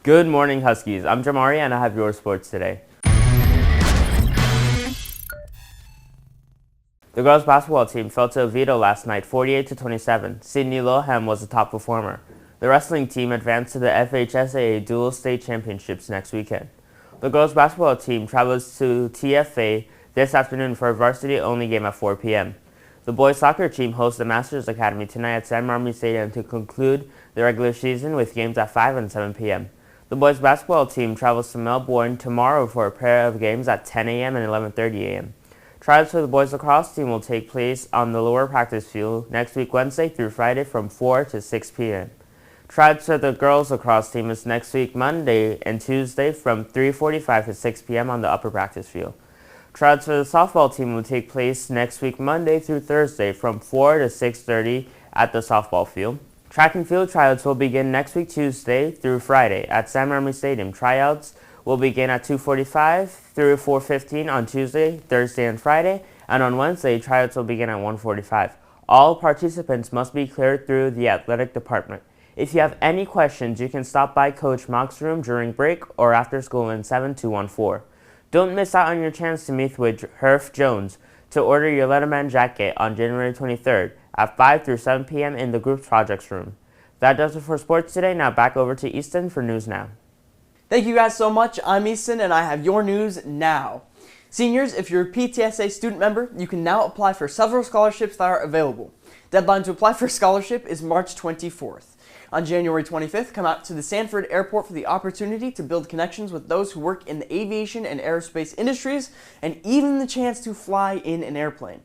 Good morning, Huskies. I'm Jamari, and I have your sports today. The girls' basketball team fell to Oviedo last night, 48-27. Sydney Lohan was the top performer. The wrestling team advanced to the FHSAA Dual State Championships next weekend. The girls' basketball team travels to TFA this afternoon for a varsity-only game at 4 p.m. The boys' soccer team hosts the Masters Academy tonight at San Marmy Stadium to conclude the regular season with games at 5 and 7 p.m. The boys' basketball team travels to Melbourne tomorrow for a pair of games at 10 a.m. and 11:30 a.m. Trials for the boys' lacrosse team will take place on the lower practice field next week Wednesday through Friday from 4 to 6 p.m. Trials for the girls' lacrosse team is next week Monday and Tuesday from 3:45 to 6 p.m. on the upper practice field. Trials for the softball team will take place next week Monday through Thursday from 4 to 6:30 at the softball field. Track and field tryouts will begin next week Tuesday through Friday at San Marmy Stadium. Tryouts will begin at 2:45 through 4:15 on Tuesday, Thursday, and Friday, and on Wednesday, tryouts will begin at 1:45. All participants must be cleared through the athletic department. If you have any questions, you can stop by Coach Mock's room during break or after school in 7214. Don't miss out on your chance to meet with Herf Jones to order your Letterman jacket on January 23rd at 5 through 7 p.m. in the group's projects room. That does it for sports today. Now back over to Easton for News Now. Thank you guys so much. I'm Easton and I have your news now. Seniors, if you're a PTSA student member, you can now apply for several scholarships that are available. Deadline to apply for a scholarship is March 24th. On January 25th, come out to the Sanford Airport for the opportunity to build connections with those who work in the aviation and aerospace industries, and even the chance to fly in an airplane.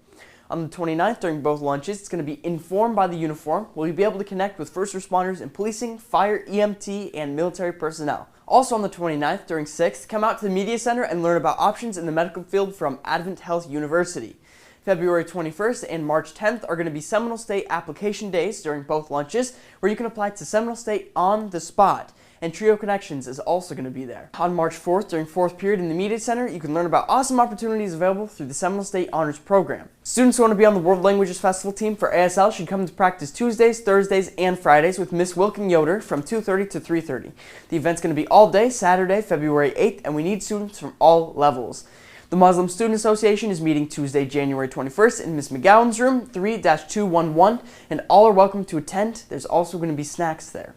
On the 29th, during both lunches, it's going to be Informed by the Uniform, where you'll be able to connect with first responders in policing, fire, EMT, and military personnel. Also on the 29th, during 6th, come out to the Media Center and learn about options in the medical field from Advent Health University. February 21st and March 10th are going to be Seminole State application days during both lunches, where you can apply to Seminole State on the spot. And Trio Connections is also going to be there. On March 4th, during 4th period in the Media Center, you can learn about awesome opportunities available through the Seminole State Honors Program. Students who want to be on the World Languages Festival team for ASL should come to practice Tuesdays, Thursdays, and Fridays with Miss Wilkin Yoder from 2:30 to 3:30. The event's going to be all day, Saturday, February 8th, and we need students from all levels. The Muslim Student Association is meeting Tuesday, January 21st in Miss McGowan's room, 3-211, and all are welcome to attend. There's also going to be snacks there.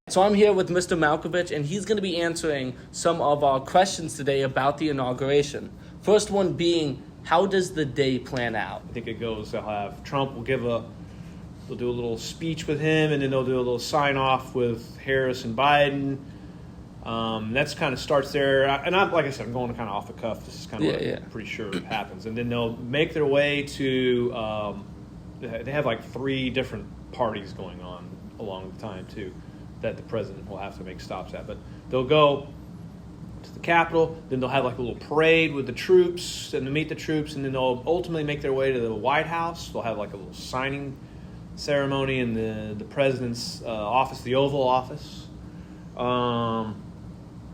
So I'm here with Mr. Malkovich, and he's going to be answering some of our questions today about the inauguration. First one being, how does the day plan out? I think it goes, Trump will they'll do a little speech with him, and then they'll do a little sign-off with Harris and Biden. That's kind of starts there. And like I said, I'm going kind of off the cuff. This is kind of I'm pretty sure it happens. And then they'll make their way to, they have like 3 different parties going on along the time, too, that the president will have to make stops at. But they'll go to the Capitol, then they'll have like a little parade with the troops and to meet the troops, and then they'll ultimately make their way to the White House. They'll have like a little signing ceremony in the president's office, the Oval Office, and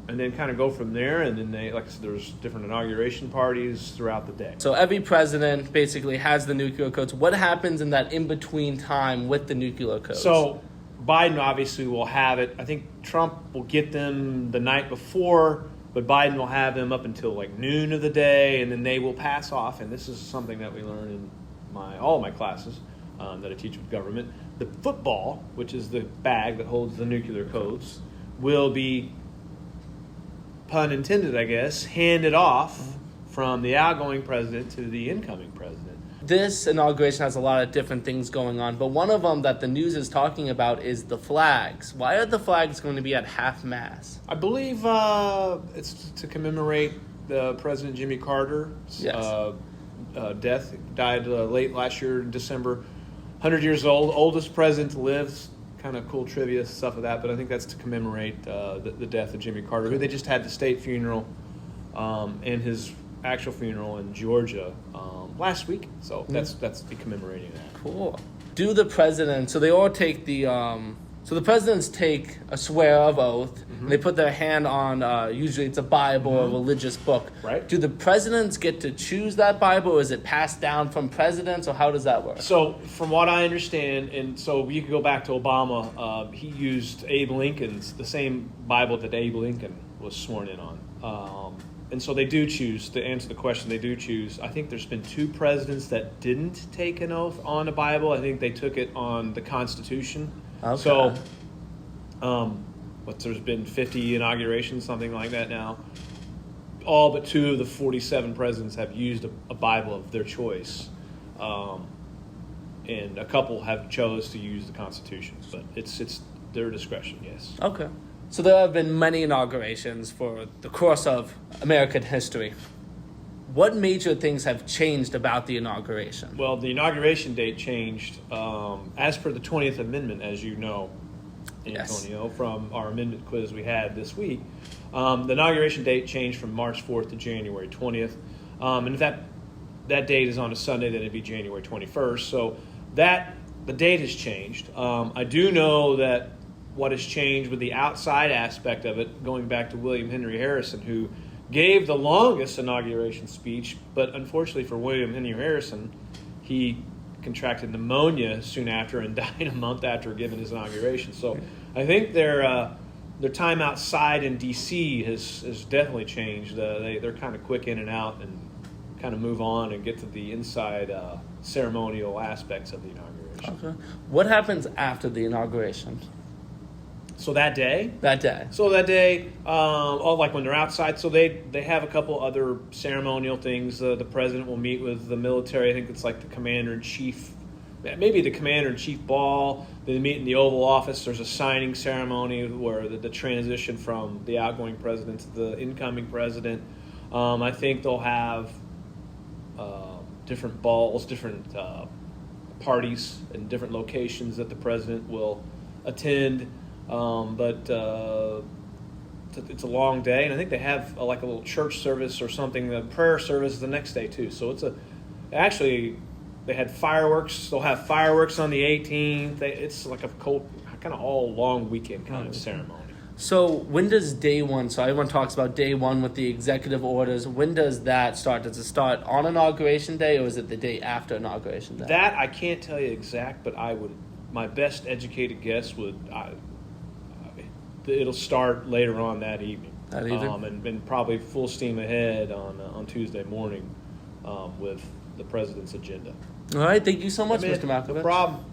then kind of go from there. And then they, like I said, there's different inauguration parties throughout the day. So every president basically has the nuclear codes. What happens in that in-between time with the nuclear codes? So Biden obviously will have it. I think Trump will get them the night before, but Biden will have them up until like noon of the day, and then they will pass off. And this is something that we learn in all of my classes that I teach with government. The football, which is the bag that holds the nuclear codes, will be, pun intended, I guess, handed off from the outgoing president to the incoming president. This inauguration has a lot of different things going on, but one of them that the news is talking about is the flags. Why are the flags going to be at half-mast? I believe it's to commemorate the President Jimmy Carter's death. Died late last year in December. 100 years old, oldest president to live. Kind of cool trivia stuff of that, but I think that's to commemorate the death of Jimmy Carter, who they just had the state funeral and his actual funeral in Georgia last week. So that's the commemorating that. Cool. Do the president, so they all take the So the presidents take a swear of oath, and they put their hand on, usually it's a Bible or a religious book. Right. Do the presidents get to choose that Bible, or is it passed down from presidents, or how does that work? So, from what I understand, and so you can go back to Obama, he used the same Bible that Abe Lincoln was sworn in on. And so they do choose, to answer the question, they do choose. I think there's been 2 presidents that didn't take an oath on a Bible. I think they took it on the Constitution. Okay. So, there's been 50 inaugurations, something like that now. All but 2 of the 47 presidents have used a Bible of their choice. And a couple have chose to use the Constitution. But it's their discretion, yes. Okay. So there have been many inaugurations for the course of American history. What major things have changed about the inauguration? Well, the inauguration date changed as per the 20th Amendment, as you know, Antonio, from our amendment quiz we had this week. The inauguration date changed from March 4th to January 20th. And if that date is on a Sunday, then it'd be January 21st. So the date has changed. I do know that what has changed with the outside aspect of it, going back to William Henry Harrison, who gave the longest inauguration speech, but unfortunately for William Henry Harrison, he contracted pneumonia soon after and died a month after giving his inauguration. So I think their time outside in D.C. has definitely changed. They're kind of quick in and out and kind of move on and get to the inside ceremonial aspects of the inauguration. Okay. What happens after the inauguration? So that day? That day. So that day, like when they're outside, so they have a couple other ceremonial things. The president will meet with the military. I think it's like the commander-in-chief, maybe the commander-in-chief ball. They meet in the Oval Office. There's a signing ceremony where the transition from the outgoing president to the incoming president. I think they'll have different balls, different parties in different locations that the president will attend. But it's a long day, and I think they have like a little church service or something. The prayer service is the next day too. So actually they had fireworks. They'll have fireworks on the 18th. It's like a kind of all long weekend kind of ceremony. So when does day one? So everyone talks about day one with the executive orders. When does that start? Does it start on Inauguration Day, or is it the day after Inauguration Day? That I can't tell you exact, but my best educated guess would. It'll start later on that evening. And probably full steam ahead on Tuesday morning with the president's agenda. All right, thank you so much, Mr. Malkovich. No problem.